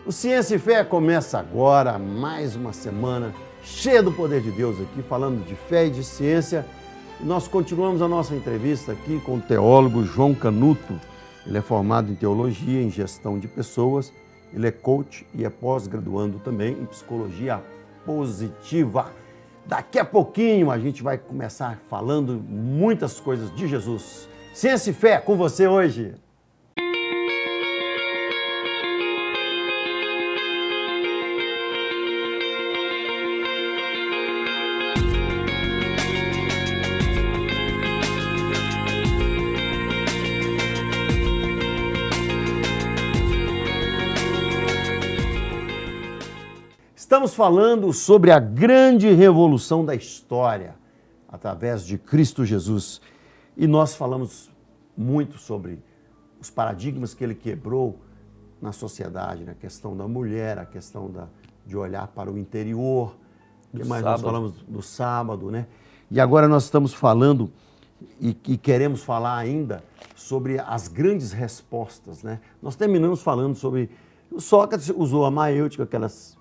O Ciência e Fé começa agora, mais uma semana cheia do poder de Deus aqui, falando de fé e de ciência. E nós continuamos a nossa entrevista aqui com o teólogo João Canuto. Ele é formado em teologia, em gestão de pessoas, ele é coach e é pós-graduando também em psicologia positiva. Daqui a pouquinho a gente vai começar falando muitas coisas de Jesus. Ciência e Fé com você hoje. Estamos falando sobre a grande revolução da história, através de Cristo Jesus. E nós falamos muito sobre os paradigmas que ele quebrou na sociedade, na questão da mulher, a questão de olhar para o interior. O que mais nós falamos do sábado, né? E agora nós estamos falando e queremos falar ainda sobre as grandes respostas, né? Nós terminamos falando sobre... O Sócrates usou a maêutica, aquelas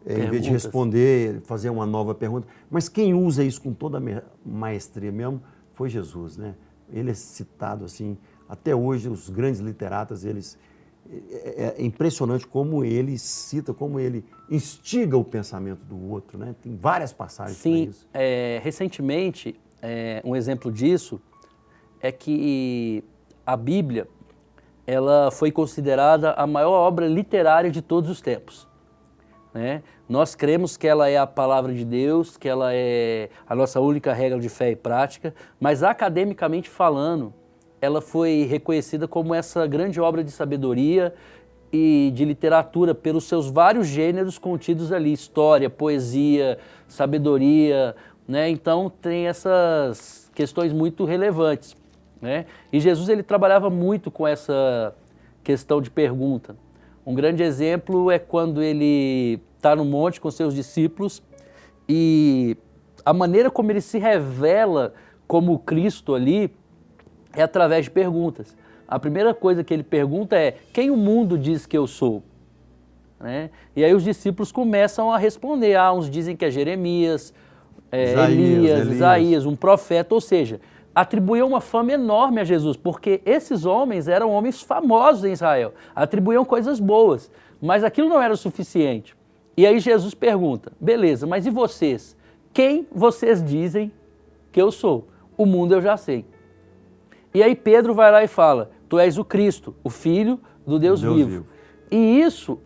em vez de responder, fazer uma nova pergunta. Mas quem usa isso com toda a maestria mesmo foi Jesus, né? Ele é citado assim, até hoje os grandes literatas, é impressionante como ele cita, como ele instiga o pensamento do outro, né? Tem várias passagens para isso. Sim, recentemente, um exemplo disso é que a Bíblia, ela foi considerada a maior obra literária de todos os tempos. Né? Nós cremos que ela é a palavra de Deus, que ela é a nossa única regra de fé e prática, mas academicamente falando, ela foi reconhecida como essa grande obra de sabedoria e de literatura pelos seus vários gêneros contidos ali, história, poesia, sabedoria, né? Então tem essas questões muito relevantes, né? E Jesus ele trabalhava muito com essa questão de pergunta. Um grande exemplo é quando ele está no monte com seus discípulos e a maneira como ele se revela como Cristo ali é através de perguntas. A primeira coisa que ele pergunta é: quem o mundo diz que eu sou? Né? E aí os discípulos começam a responder. Uns dizem que é Jeremias, Elias, Isaías, um profeta, ou seja, atribuíam uma fama enorme a Jesus, porque esses homens eram homens famosos em Israel, atribuíam coisas boas, mas aquilo não era o suficiente. E aí Jesus pergunta: beleza, mas e vocês? Quem vocês dizem que eu sou? O mundo eu já sei. E aí Pedro vai lá e fala: tu és o Cristo, o Filho do Deus vivo. E isso,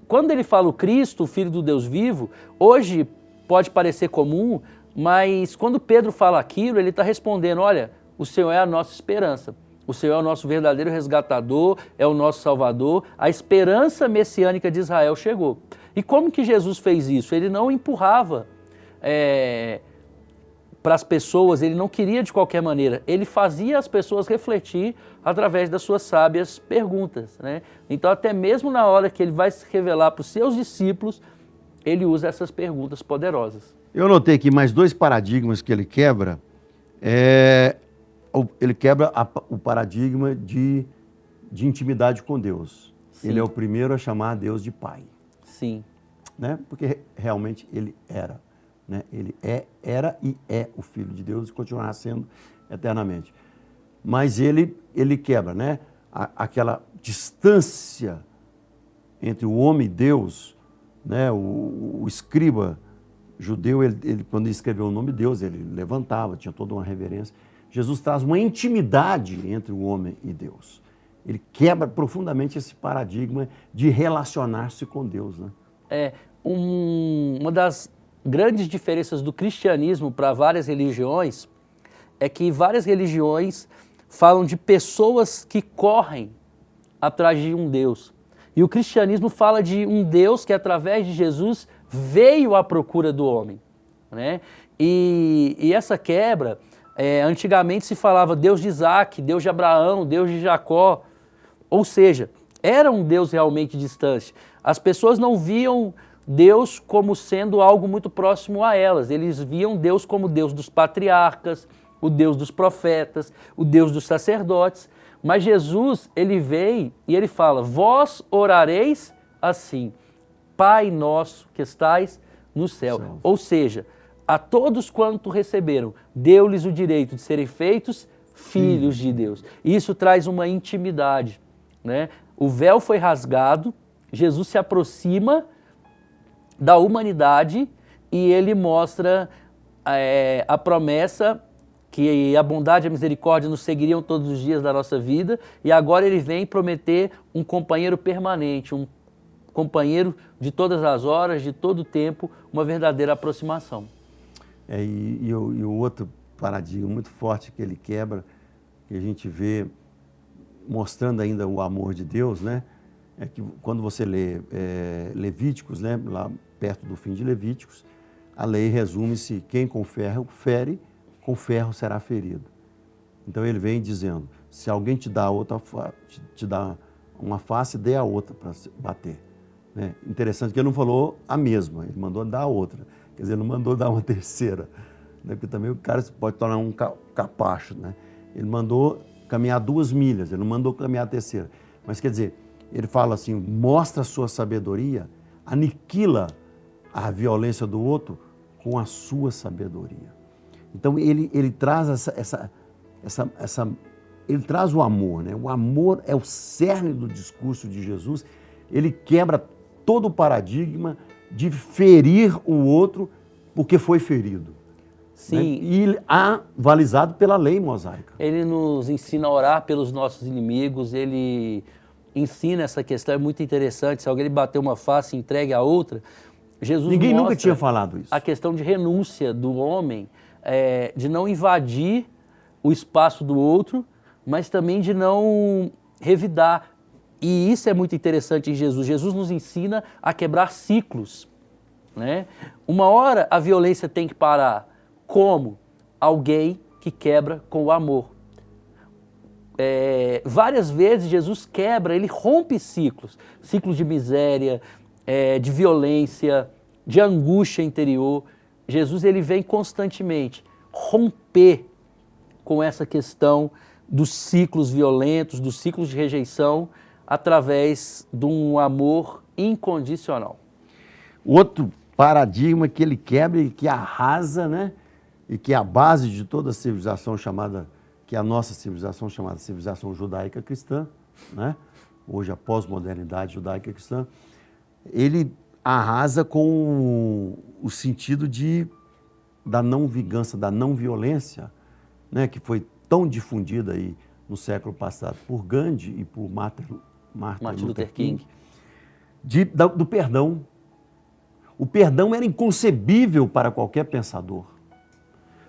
quando ele fala o Cristo, o Filho do Deus vivo, hoje pode parecer comum, mas quando Pedro fala aquilo, ele está respondendo: olha, o Senhor é a nossa esperança. O Senhor é o nosso verdadeiro resgatador, é o nosso Salvador. A esperança messiânica de Israel chegou. E como que Jesus fez isso? Ele não empurrava para as pessoas, ele não queria de qualquer maneira. Ele fazia as pessoas refletir através das suas sábias perguntas, né? Então, até mesmo na hora que ele vai se revelar para os seus discípulos, ele usa essas perguntas poderosas. Eu notei aqui mais dois paradigmas que ele quebra. Ele quebra o paradigma de intimidade com Deus. Sim. Ele é o primeiro a chamar Deus de Pai. Sim. Né? Porque realmente ele era. Né? Ele era e é o Filho de Deus e continuará sendo eternamente. Mas ele quebra, né? Aquela distância entre o homem e Deus, né? O escriba judeu, ele, quando ele escreveu o nome de Deus, ele levantava, tinha toda uma reverência. Jesus traz uma intimidade entre o homem e Deus. Ele quebra profundamente esse paradigma de relacionar-se com Deus, né? Uma das grandes diferenças do cristianismo para várias religiões é que várias religiões falam de pessoas que correm atrás de um Deus. E o cristianismo fala de um Deus que, através de Jesus, veio à procura do homem, né? E essa quebra, antigamente se falava Deus de Isaac, Deus de Abraão, Deus de Jacó, ou seja, era um Deus realmente distante. As pessoas não viam Deus como sendo algo muito próximo a elas, eles viam Deus como Deus dos patriarcas, o Deus dos profetas, o Deus dos sacerdotes, Mas Jesus, ele vem e ele fala, vós orareis assim, Pai nosso que estais no céu. Ou seja, a todos quanto receberam, deu-lhes o direito de serem feitos filhos de Deus. Isso traz uma intimidade, né? O véu foi rasgado, Jesus se aproxima da humanidade e ele mostra a promessa que a bondade e a misericórdia nos seguiriam todos os dias da nossa vida, e agora ele vem prometer um companheiro permanente, um companheiro de todas as horas, de todo o tempo, uma verdadeira aproximação. E o outro paradigma muito forte que ele quebra, que a gente vê mostrando ainda o amor de Deus, né? É que quando você lê Levíticos, né? Lá perto do fim de Levíticos, a lei resume-se: quem com ferro fere, com ferro será ferido. Então ele vem dizendo, se alguém te dá uma face, dê a outra para bater. Né? Interessante que ele não falou a mesma, ele mandou dar a outra. Quer dizer, ele não mandou dar uma terceira, né? Porque também o cara pode tornar um capacho. Né? Ele mandou caminhar 2 milhas, ele não mandou caminhar a terceira. Mas quer dizer, ele fala assim, mostra a sua sabedoria, aniquila a violência do outro com a sua sabedoria. Então ele traz ele traz o amor, né? O amor é o cerne do discurso de Jesus. Ele quebra todo o paradigma de ferir o outro porque foi ferido. Sim. Né? E avalizado pela lei mosaica. Ele nos ensina a orar pelos nossos inimigos, ele ensina essa questão, é muito interessante. Se alguém lhe bater uma face, entregue a outra. Jesus Ninguém mostra nunca tinha falado isso. A questão de renúncia do homem, de não invadir o espaço do outro, mas também de não revidar. E isso é muito interessante em Jesus. Jesus nos ensina a quebrar ciclos. Né? Uma hora a violência tem que parar. Como? Alguém que quebra com o amor. Várias vezes Jesus quebra, ele rompe ciclos. Ciclos de miséria, de violência, de angústia interior. Jesus ele vem constantemente romper com essa questão dos ciclos violentos, dos ciclos de rejeição, através de um amor incondicional. Outro paradigma que ele quebra e que arrasa, né? E que é a base de toda a civilização chamada, que é a nossa civilização chamada civilização judaica cristã, né? Hoje a pós-modernidade judaica cristã, ele arrasa com o sentido da não vingança, da não violência, né? Que foi tão difundida aí no século passado por Gandhi e por Martin Luther King. Do perdão. O perdão era inconcebível para qualquer pensador.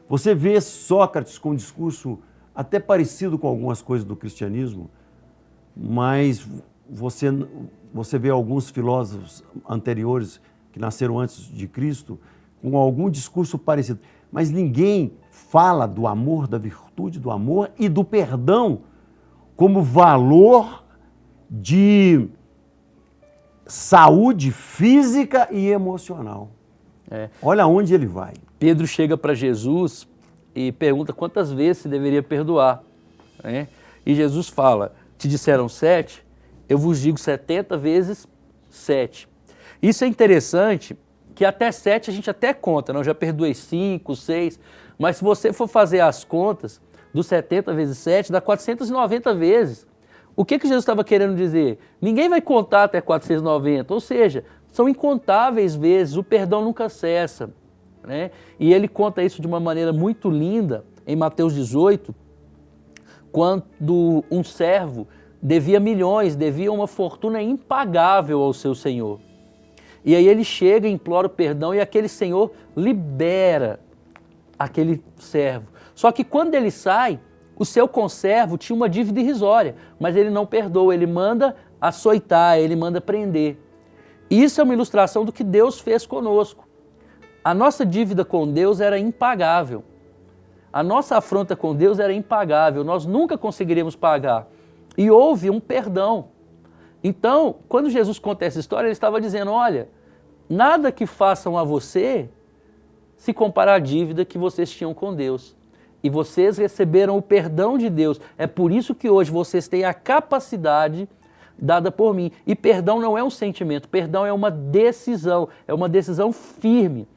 Você vê Sócrates com um discurso até parecido com algumas coisas do cristianismo, mas você vê alguns filósofos anteriores que nasceram antes de Cristo com algum discurso parecido. Mas ninguém fala do amor, da virtude do amor e do perdão como valor de saúde física e emocional. Olha onde ele vai. Pedro chega para Jesus e pergunta quantas vezes se deveria perdoar. Né? E Jesus fala, te disseram 7, eu vos digo 70 vezes 7. Isso é interessante, que até 7 a gente até conta, não? Eu já perdoei 5, 6, mas se você for fazer as contas, dos 70 vezes 7 dá 490 vezes. O que Jesus estava querendo dizer? Ninguém vai contar até 490, ou seja, são incontáveis vezes, o perdão nunca cessa. Né? E ele conta isso de uma maneira muito linda em Mateus 18, quando um servo devia milhões, devia uma fortuna impagável ao seu senhor. E aí ele chega, implora o perdão e aquele senhor libera aquele servo. Só que quando ele sai, o seu conservo tinha uma dívida irrisória, mas ele não perdoa, ele manda açoitar, ele manda prender. Isso é uma ilustração do que Deus fez conosco. A nossa dívida com Deus era impagável. A nossa afronta com Deus era impagável, nós nunca conseguiríamos pagar. E houve um perdão. Então, quando Jesus conta essa história, ele estava dizendo, olha, nada que façam a você se compara à dívida que vocês tinham com Deus. e vocês receberam o perdão de Deus. É por isso que hoje vocês têm a capacidade dada por mim. E perdão não é um sentimento, perdão é uma decisão firme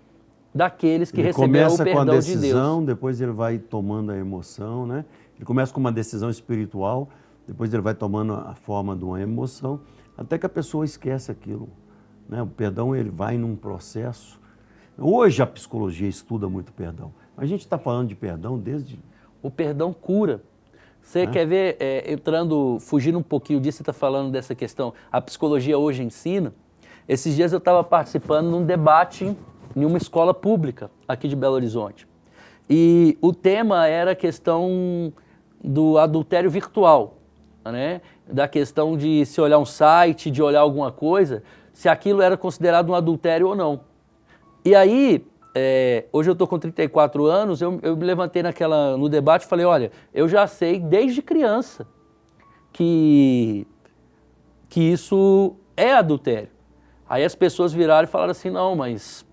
daqueles que receberam o perdão de Deus. Ele começa com a decisão, depois ele vai tomando a emoção, né? Ele começa com uma decisão espiritual, depois ele vai tomando a forma de uma emoção, até que a pessoa esquece aquilo, né? O perdão, ele vai num processo. Hoje a psicologia estuda muito perdão. A gente está falando de perdão desde... O perdão cura. Você quer ver, fugindo um pouquinho disso, você está falando dessa questão, a psicologia hoje ensina. Esses dias eu estava participando num debate em uma escola pública aqui de Belo Horizonte. E o tema era a questão do adultério virtual, né? Da questão de se olhar um site, de olhar alguma coisa, se aquilo era considerado um adultério ou não. E aí, hoje eu estou com 34 anos, eu me levantei no debate e falei, olha, eu já sei desde criança que isso é adultério. Aí as pessoas viraram e falaram assim, não, mas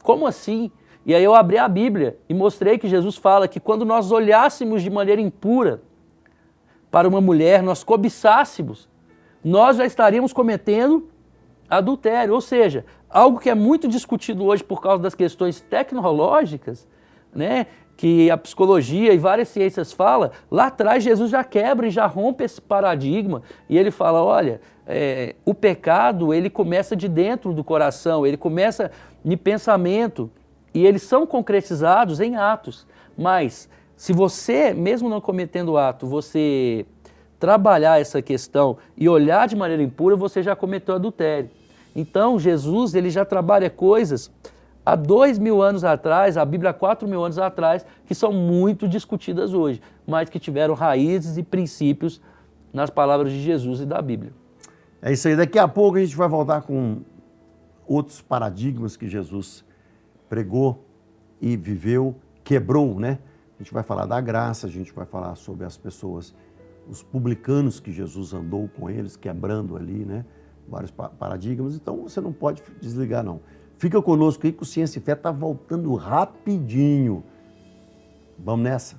como assim? E aí eu abri a Bíblia e mostrei que Jesus fala que quando nós olhássemos de maneira impura para uma mulher, nós cobiçássemos, nós já estaríamos cometendo adultério. Ou seja, algo que é muito discutido hoje por causa das questões tecnológicas, né, que a psicologia e várias ciências falam, lá atrás Jesus já quebra e já rompe esse paradigma e ele fala, olha, o pecado ele começa de dentro do coração, ele começa em pensamento e eles são concretizados em atos, mas se você, mesmo não cometendo ato, você trabalhar essa questão e olhar de maneira impura, você já cometeu adultério. Então Jesus ele já trabalha coisas há 2.000 anos atrás, a Bíblia há 4.000 anos atrás, que são muito discutidas hoje, mas que tiveram raízes e princípios nas palavras de Jesus e da Bíblia. É isso aí. Daqui a pouco a gente vai voltar com outros paradigmas que Jesus pregou e viveu, quebrou, né? A gente vai falar da graça, a gente vai falar sobre as pessoas, os publicanos que Jesus andou com eles, quebrando ali, né? Vários paradigmas. Então você não pode desligar, não. Fica conosco aí que o Ciência e Fé está voltando rapidinho. Vamos nessa?